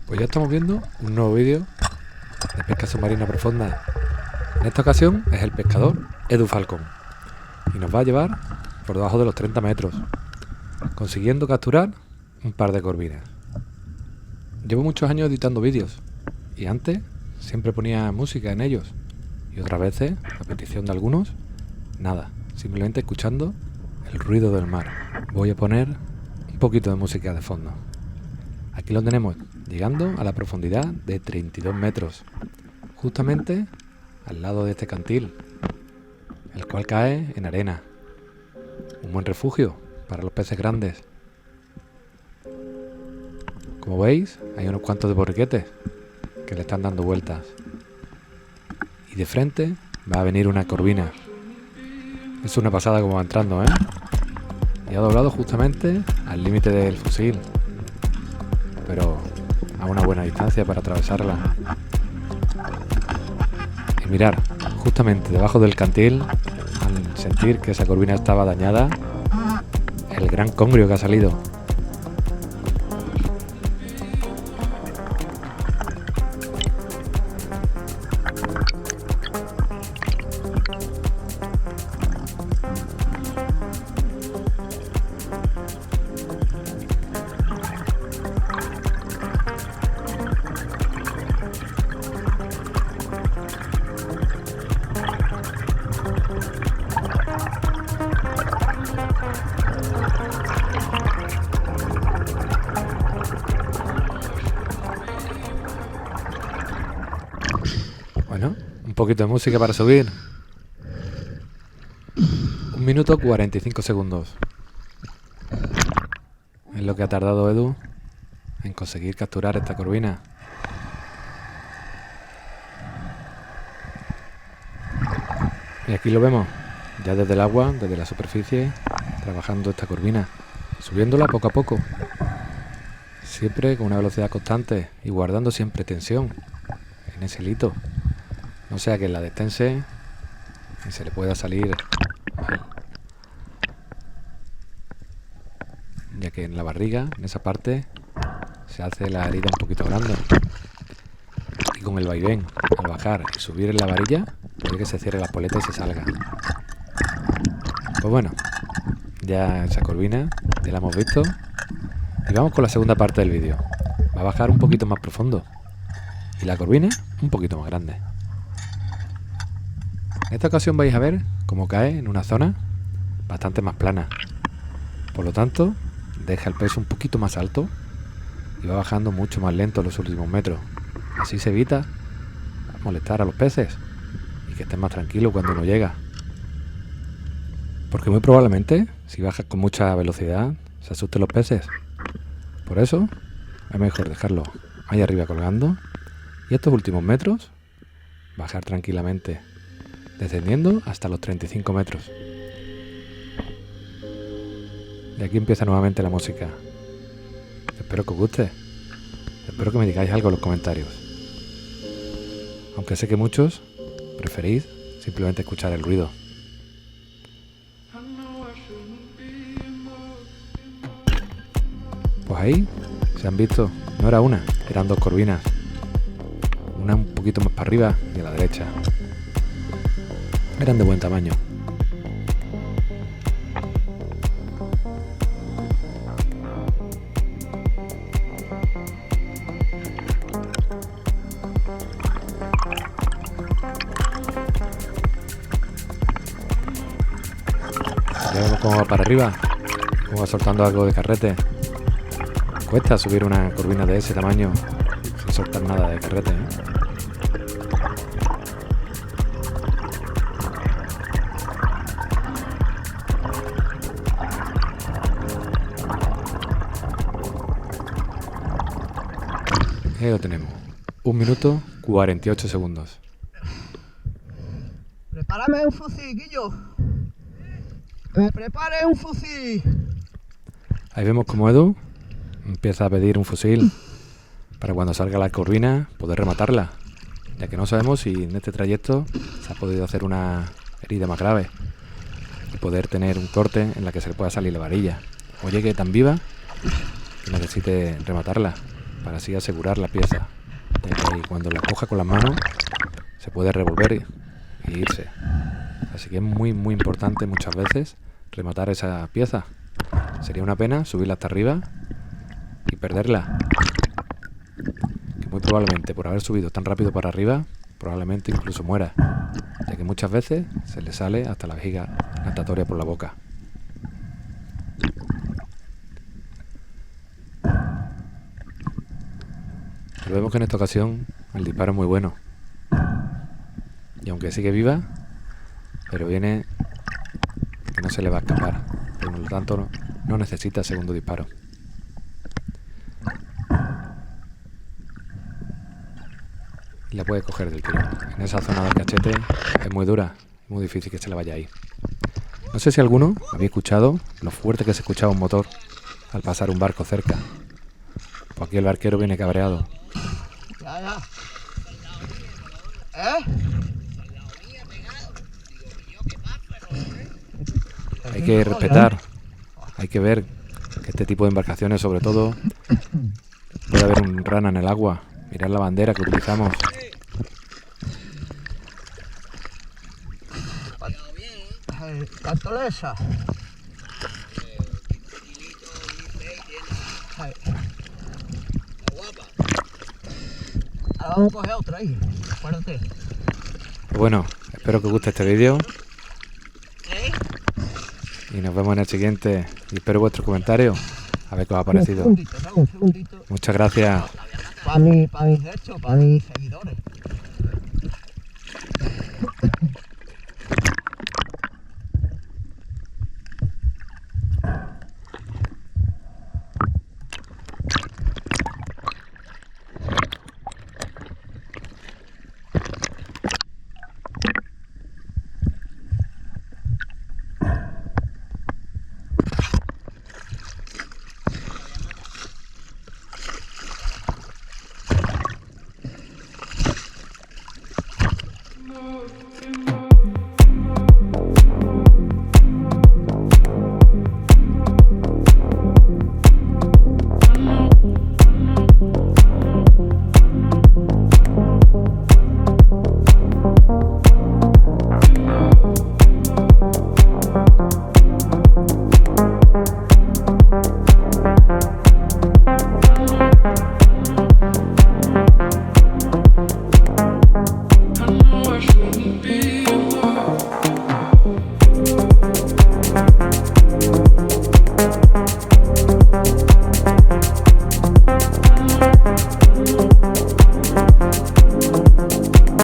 Pues ya estamos viendo un nuevo vídeo de pesca submarina profunda. En esta ocasión es el pescador Edu Falcón y nos va a llevar por debajo de los 30 metros, consiguiendo capturar un par de corvinas. Llevo muchos años editando vídeos y antes siempre ponía música en ellos y otras veces, a petición de algunos, nada, simplemente escuchando el ruido del mar. Voy a poner un poquito de música de fondo. Aquí lo tenemos, llegando a la profundidad de 32 metros, justamente al lado de este cantil, el cual cae en arena. Un buen refugio para los peces grandes. Como veis, hay unos cuantos de borriquetes que le están dando vueltas. Y de frente va a venir una corvina. Es una pasada como va entrando, ¿eh? Y ha doblado justamente al límite del fusil, pero a una buena distancia para atravesarla. Y mirar, justamente debajo del cantil, al sentir que esa corvina estaba dañada, el gran congrio que ha salido. Bueno, un poquito de música para subir. 1 minuto 45 segundos. Es lo que ha tardado Edu en conseguir capturar esta corvina. Y aquí lo vemos, ya desde el agua, desde la superficie, trabajando esta corvina, subiéndola poco a poco, siempre con una velocidad constante y guardando siempre tensión en ese hilito, no sea que la destense y se le pueda salir mal, ya que en la barriga, en esa parte, se hace la herida un poquito grande y con el vaivén, al bajar y subir en la varilla, puede que se cierre la poleta y se salga. Pues bueno, ya esa corvina ya la hemos visto y vamos con la segunda parte del vídeo. Va a bajar un poquito más profundo y la corvina un poquito más grande. En esta ocasión vais a ver cómo cae en una zona bastante más plana, por lo tanto deja el peso un poquito más alto y va bajando mucho más lento en los últimos metros. Así se evita molestar a los peces y que estén más tranquilos cuando uno llega, porque muy probablemente si bajas con mucha velocidad se asusten los peces. Por eso es mejor dejarlo ahí arriba colgando y estos últimos metros bajar tranquilamente, descendiendo hasta los 35 metros. Y aquí empieza nuevamente la música. Espero que os guste. Espero que me digáis algo en los comentarios. Aunque sé que muchos preferís simplemente escuchar el ruido. Pues ahí se han visto, no era una, eran dos corvinas. Una un poquito más para arriba y a la derecha. Eran de buen tamaño. Ya vemos cómo va para arriba, cómo va soltando algo de carrete. Cuesta subir una corvina de ese tamaño sin soltar nada de carrete, ¿eh? Y ahí lo tenemos. 1 minuto 48 segundos. Prepárame un fusil, Guillo. Que me prepare un fusil. Ahí vemos como Edu empieza a pedir un fusil para cuando salga la corvina poder rematarla, ya que no sabemos si en este trayecto se ha podido hacer una herida más grave y poder tener un corte en la que se le pueda salir la varilla o llegue tan viva que necesite rematarla. para así asegurar la pieza, ya que cuando la coja con las manos se puede revolver y irse. Así que es muy importante muchas veces rematar esa pieza. Sería una pena subirla hasta arriba y perderla, que muy probablemente por haber subido tan rápido para arriba probablemente incluso muera, ya que muchas veces se le sale hasta la vejiga natatoria por la boca. Pero vemos que en esta ocasión el disparo es muy bueno, y aunque sigue viva, pero viene que no se le va a escapar, por lo tanto no necesita segundo disparo. Y la puede coger del tirón. En esa zona del cachete es muy dura, muy difícil que se le vaya ahí. No sé si alguno había escuchado lo fuerte que se escuchaba un motor al pasar un barco cerca. Pues aquí el barquero viene cabreado. Ya. ¿Eh? Hay que respetar, hay que ver que este tipo de embarcaciones, sobre todo, puede haber un rana en el agua. Mirad la bandera que utilizamos. ¿Cuánto le esa? Ahora vamos a coger otra ahí, acuérdate. Pues bueno, espero que os guste este vídeo. Y nos vemos en el siguiente. Y espero vuestros comentarios. A ver qué os ha parecido. Un segundito. Muchas gracias. Para mis seguidores.